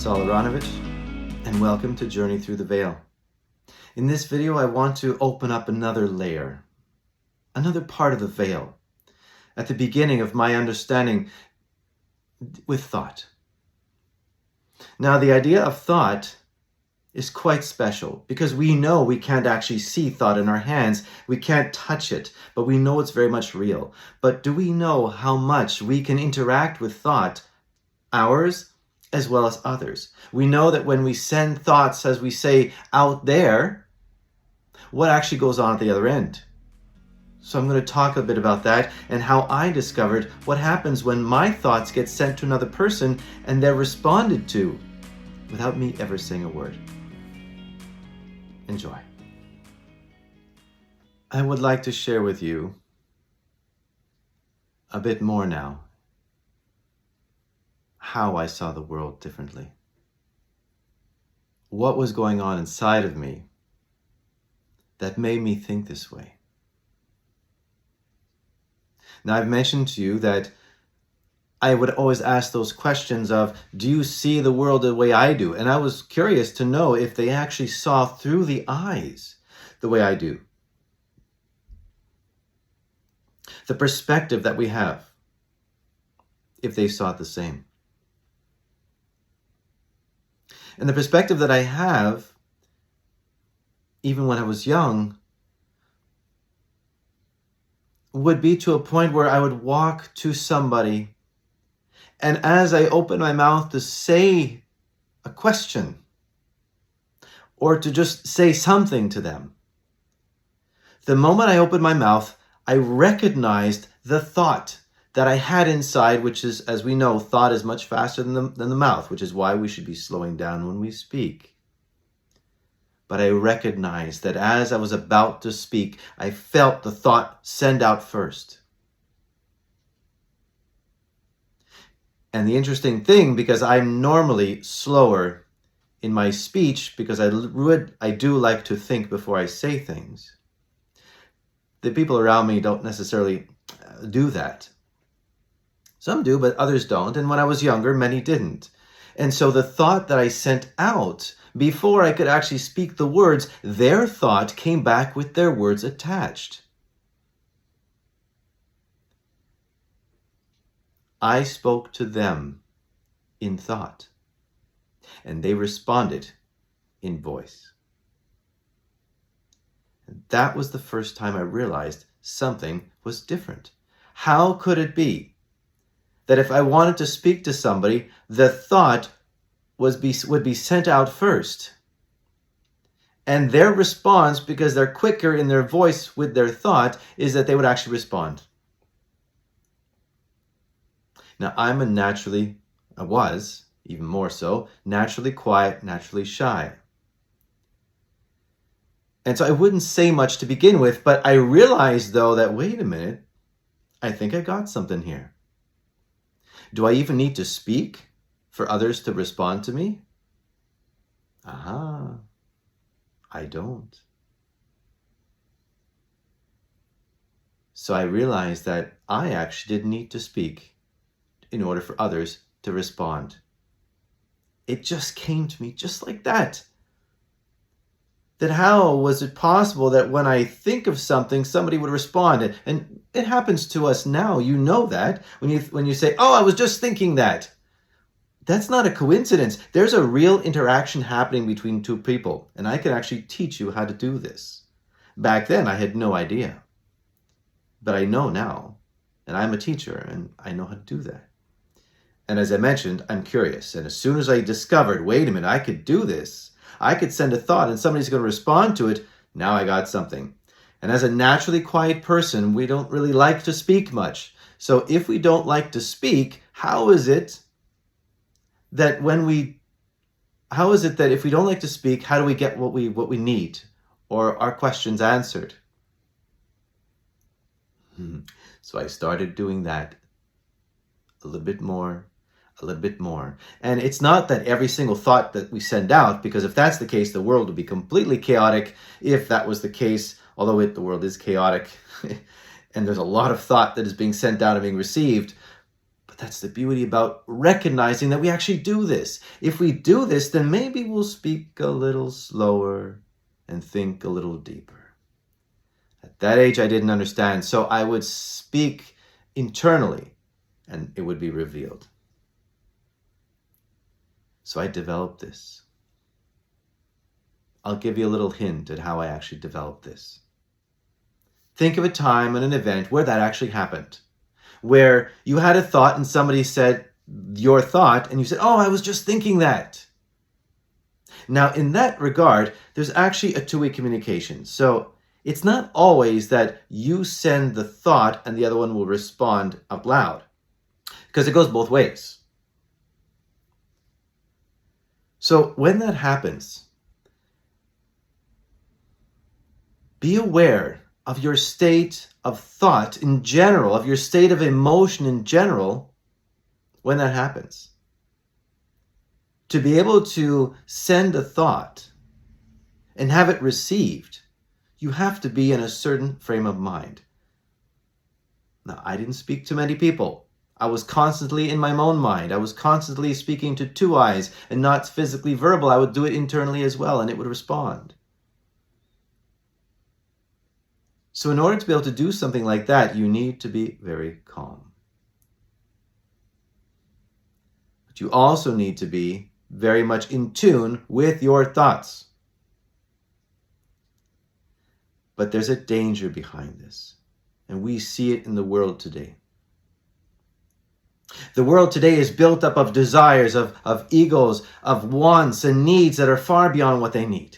Soloranovich, and welcome to Journey Through the Veil. In this video, I want to open up another layer, another part of the veil, at the beginning of my understanding with thought. Now, the idea of thought is quite special because we know we can't actually see thought in our hands. We can't touch it, but we know it's very much real. But do we know how much we can interact with thought, ours as well as others? We know that when we send thoughts, as we say, out there, what actually goes on at the other end? So I'm going to talk a bit about that and how I discovered what happens when my thoughts get sent to another person and they're responded to without me ever saying a word. Enjoy. I would like to share with you a bit more now how I saw the world differently. What was going on inside of me that made me think this way? Now, I've mentioned to you that I would always ask those questions of, do you see the world the way I do? And I was curious to know if they actually saw through the eyes the way I do. The perspective that we have, if they saw it the same. And the perspective that I have, even when I was young, would be to a point where I would walk to somebody, and as I opened my mouth to say a question or to just say something to them, the moment I opened my mouth, I recognized the thought that I had inside, which is, as we know, thought is much faster than the mouth, which is why we should be slowing down when we speak. But I recognized that as I was about to speak, I felt the thought send out first. And the interesting thing, because I'm normally slower in my speech, because I do like to think before I say things, the people around me don't necessarily do that. Some do, but others don't. And when I was younger, many didn't. And so the thought that I sent out, before I could actually speak the words, their thought came back with their words attached. I spoke to them in thought, and they responded in voice. And that was the first time I realized something was different. How could it be that if I wanted to speak to somebody, the thought would be sent out first, and their response, because they're quicker in their voice with their thought, is that they would actually respond? Now, I was, even more so, naturally quiet, naturally shy. And so I wouldn't say much to begin with, but I realized, though, that, wait a minute, I think I got something here. Do I even need to speak for others to respond to me? I don't. So I realized that I actually didn't need to speak in order for others to respond. It just came to me just like that. That how was it possible that when I think of something, somebody would respond? And it happens to us now. You know that. When you say, oh, I was just thinking that. That's not a coincidence. There's a real interaction happening between two people. And I can actually teach you how to do this. Back then, I had no idea. But I know now. And I'm a teacher, and I know how to do that. And as I mentioned, I'm curious. And as soon as I discovered, wait a minute, I could do this. I could send a thought and somebody's going to respond to it. Now I got something. And as a naturally quiet person, we don't really like to speak much. So if we don't like to speak, how is it that if we don't like to speak, how do we get what we need or our questions answered? So I started doing that a little bit more. And it's not that every single thought that we send out, because if that's the case, the world would be completely chaotic. If that was the case, although the world is chaotic, and there's a lot of thought that is being sent out and being received, but That's the beauty about recognizing that we actually do this. If we do this, then maybe we'll speak a little slower and think a little deeper. At that age, I didn't understand, so I would speak internally and it would be revealed. So I developed this. I'll give you a little hint at how I actually developed this. Think of a time and an event where that actually happened, where you had a thought and somebody said your thought and you said, oh, I was just thinking that. Now, in that regard, there's actually a two-way communication. So it's not always that you send the thought and the other one will respond out loud, because it goes both ways. So when that happens, be aware of your state of thought in general, of your state of emotion in general, when that happens. To be able to send a thought and have it received, you have to be in a certain frame of mind. Now, I didn't speak to many people. I was constantly in my own mind. I was constantly speaking to two eyes and not physically verbal. I would do it internally as well, and it would respond. So in order to be able to do something like that, you need to be very calm. But you also need to be very much in tune with your thoughts. But there's a danger behind this, and we see it in the world today. The world today is built up of desires, of egos, of wants and needs that are far beyond what they need.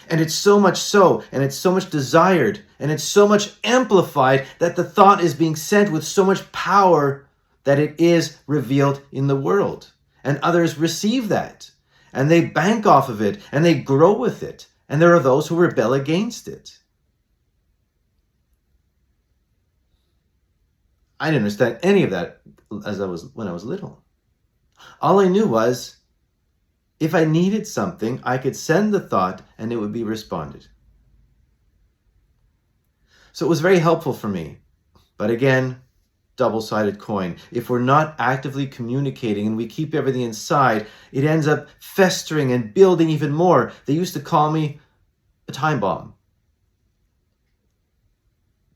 And it's so much so, and it's so much desired, and it's so much amplified that the thought is being sent with so much power that it is revealed in the world. And others receive that, and they bank off of it, and they grow with it. And there are those who rebel against it. I didn't understand any of that when I was little. All I knew was, if I needed something, I could send the thought and it would be responded. So it was very helpful for me. But again, double-sided coin. If we're not actively communicating and we keep everything inside, it ends up festering and building even more. They used to call me a time bomb,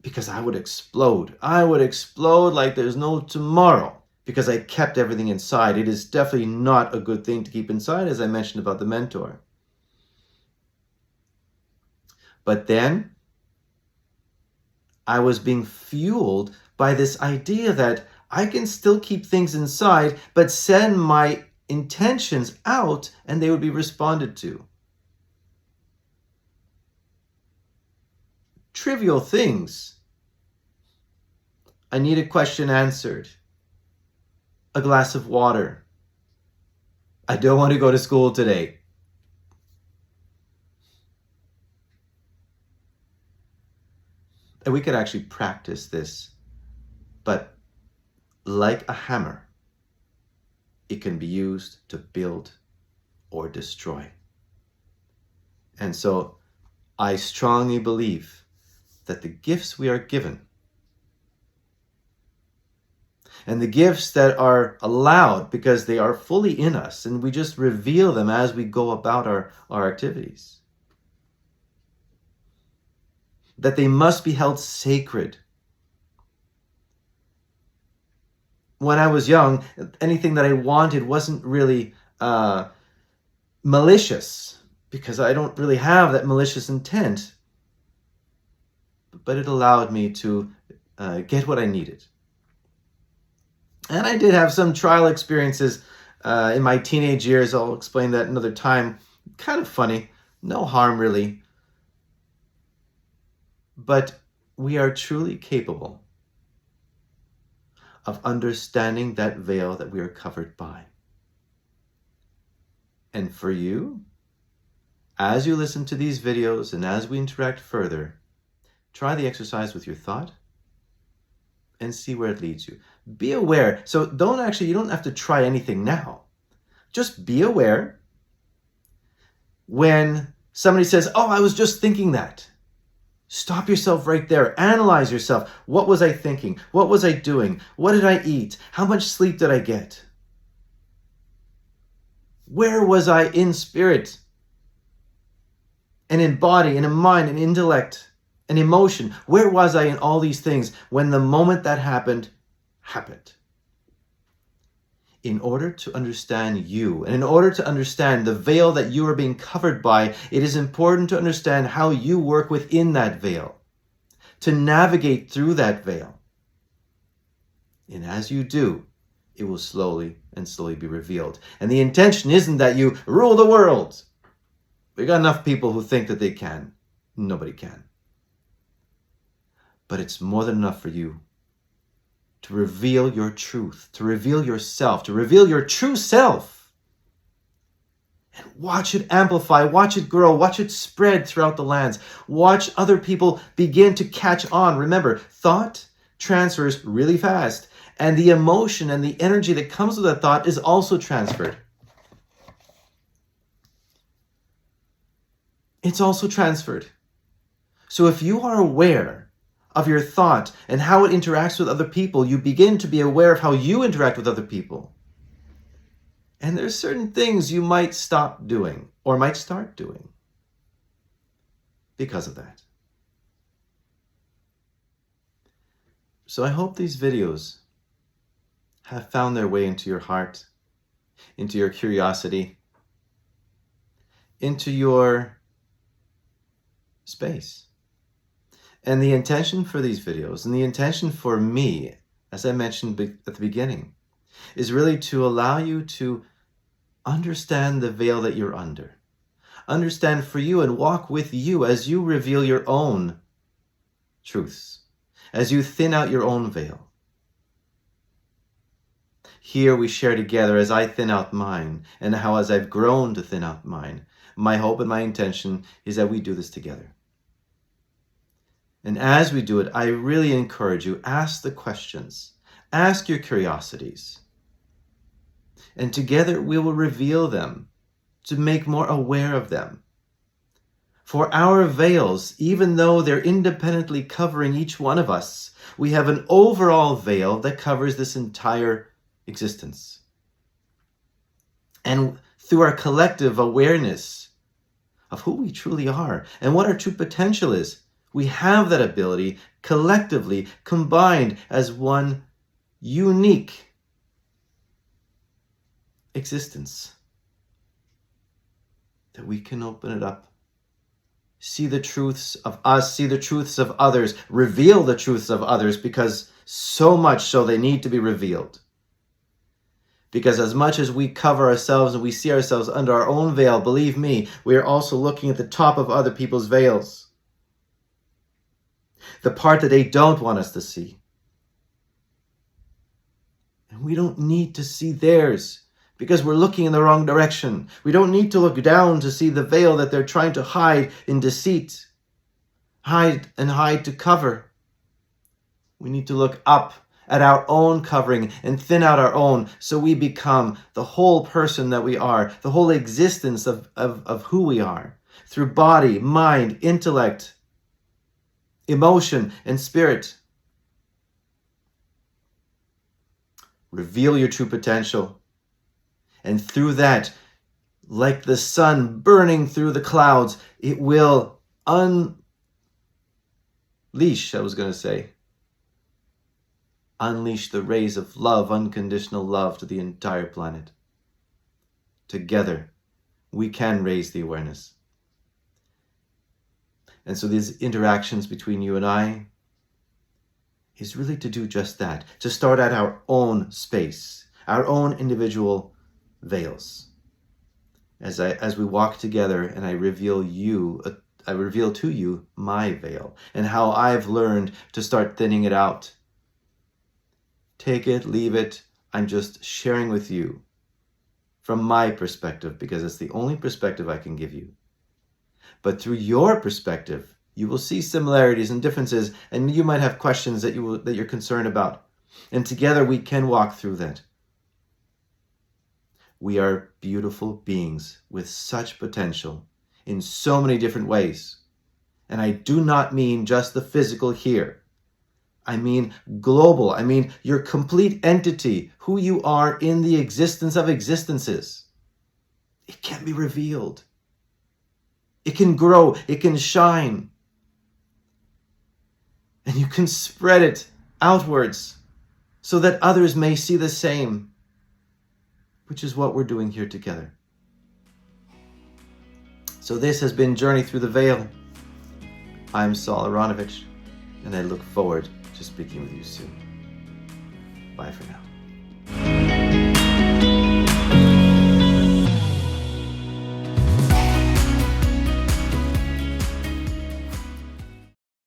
because I would explode. I would explode like there's no tomorrow, because I kept everything inside. It is definitely not a good thing to keep inside, as I mentioned about the mentor. But then I was being fueled by this idea that I can still keep things inside, but send my intentions out and they would be responded to. Trivial things. I need a question answered. A glass of water. I don't want to go to school today. And we could actually practice this, but like a hammer, it can be used to build or destroy. And so I strongly believe that the gifts we are given and the gifts that are allowed because they are fully in us and we just reveal them as we go about our activities, that they must be held sacred. When I was young, anything that I wanted wasn't really malicious, because I don't really have that malicious intent, but it allowed me to get what I needed. And I did have some trial experiences in my teenage years. I'll explain that another time. Kind of funny, no harm really. But we are truly capable of understanding that veil that we are covered by. And for you, as you listen to these videos and as we interact further, try the exercise with your thought and see where it leads you. Be aware. So you don't have to try anything now. Just be aware when somebody says, oh, I was just thinking that. Stop yourself right there. Analyze yourself. What was I thinking? What was I doing? What did I eat? How much sleep did I get? Where was I in spirit and in body and in mind and intellect and emotion? Where was I in all these things when the moment that happened? In order to understand you, and in order to understand the veil that you are being covered by, it is important to understand how you work within that veil, to navigate through that veil. And as you do, it will slowly be revealed. And the intention isn't that you rule the world. We got enough people who think that they can. Nobody can. But it's more than enough for you to reveal your truth, to reveal yourself, to reveal your true self. And watch it amplify, watch it grow, watch it spread throughout the lands. Watch other people begin to catch on. Remember, thought transfers really fast, and the emotion and the energy that comes with that thought is also transferred. It's also transferred. So if you are aware of your thought and how it interacts with other people, you begin to be aware of how you interact with other people. And there's certain things you might stop doing or might start doing because of that. So I hope these videos have found their way into your heart, into your curiosity, into your space. And the intention for these videos, and the intention for me, as I mentioned at the beginning, is really to allow you to understand the veil that you're under. Understand for you and walk with you as you reveal your own truths, as you thin out your own veil. Here we share together as I thin out mine, and how as I've grown to thin out mine. My hope and my intention is that we do this together. And as we do it, I really encourage you, ask the questions, ask your curiosities. And together we will reveal them to make more aware of them. For our veils, even though they're independently covering each one of us, we have an overall veil that covers this entire existence. And through our collective awareness of who we truly are and what our true potential is, we have that ability collectively combined as one unique existence, that we can open it up, see the truths of us, see the truths of others, reveal the truths of others, because so much so they need to be revealed. Because as much as we cover ourselves and we see ourselves under our own veil, believe me, we are also looking at the top of other people's veils. The part that they don't want us to see. And we don't need to see theirs because we're looking in the wrong direction. We don't need to look down to see the veil that they're trying to hide in deceit. Hide to cover. We need to look up at our own covering and thin out our own so we become the whole person that we are, the whole existence of who we are, through body, mind, intellect, emotion, and spirit. Reveal your true potential. And through that, like the sun burning through the clouds, it will unleash, unleash the rays of love, unconditional love to the entire planet. Together, we can raise the awareness. And so these interactions between you and I is really to do just that, to start at our own space, our own individual veils. As we walk together and I reveal to you my veil and how I've learned to start thinning it out. Take it, leave it. I'm just sharing with you from my perspective because it's the only perspective I can give you. But through your perspective, you will see similarities and differences, and you might have questions that you're concerned about. And together we can walk through that. We are beautiful beings with such potential in so many different ways. And I do not mean just the physical here. I mean global. I mean your complete entity, who you are in the existence of existences. It can be revealed. It can grow. It can shine. And you can spread it outwards so that others may see the same, which is what we're doing here together. So this has been Journey Through the Veil. I'm Saul Aronovich, and I look forward to speaking with you soon. Bye for now.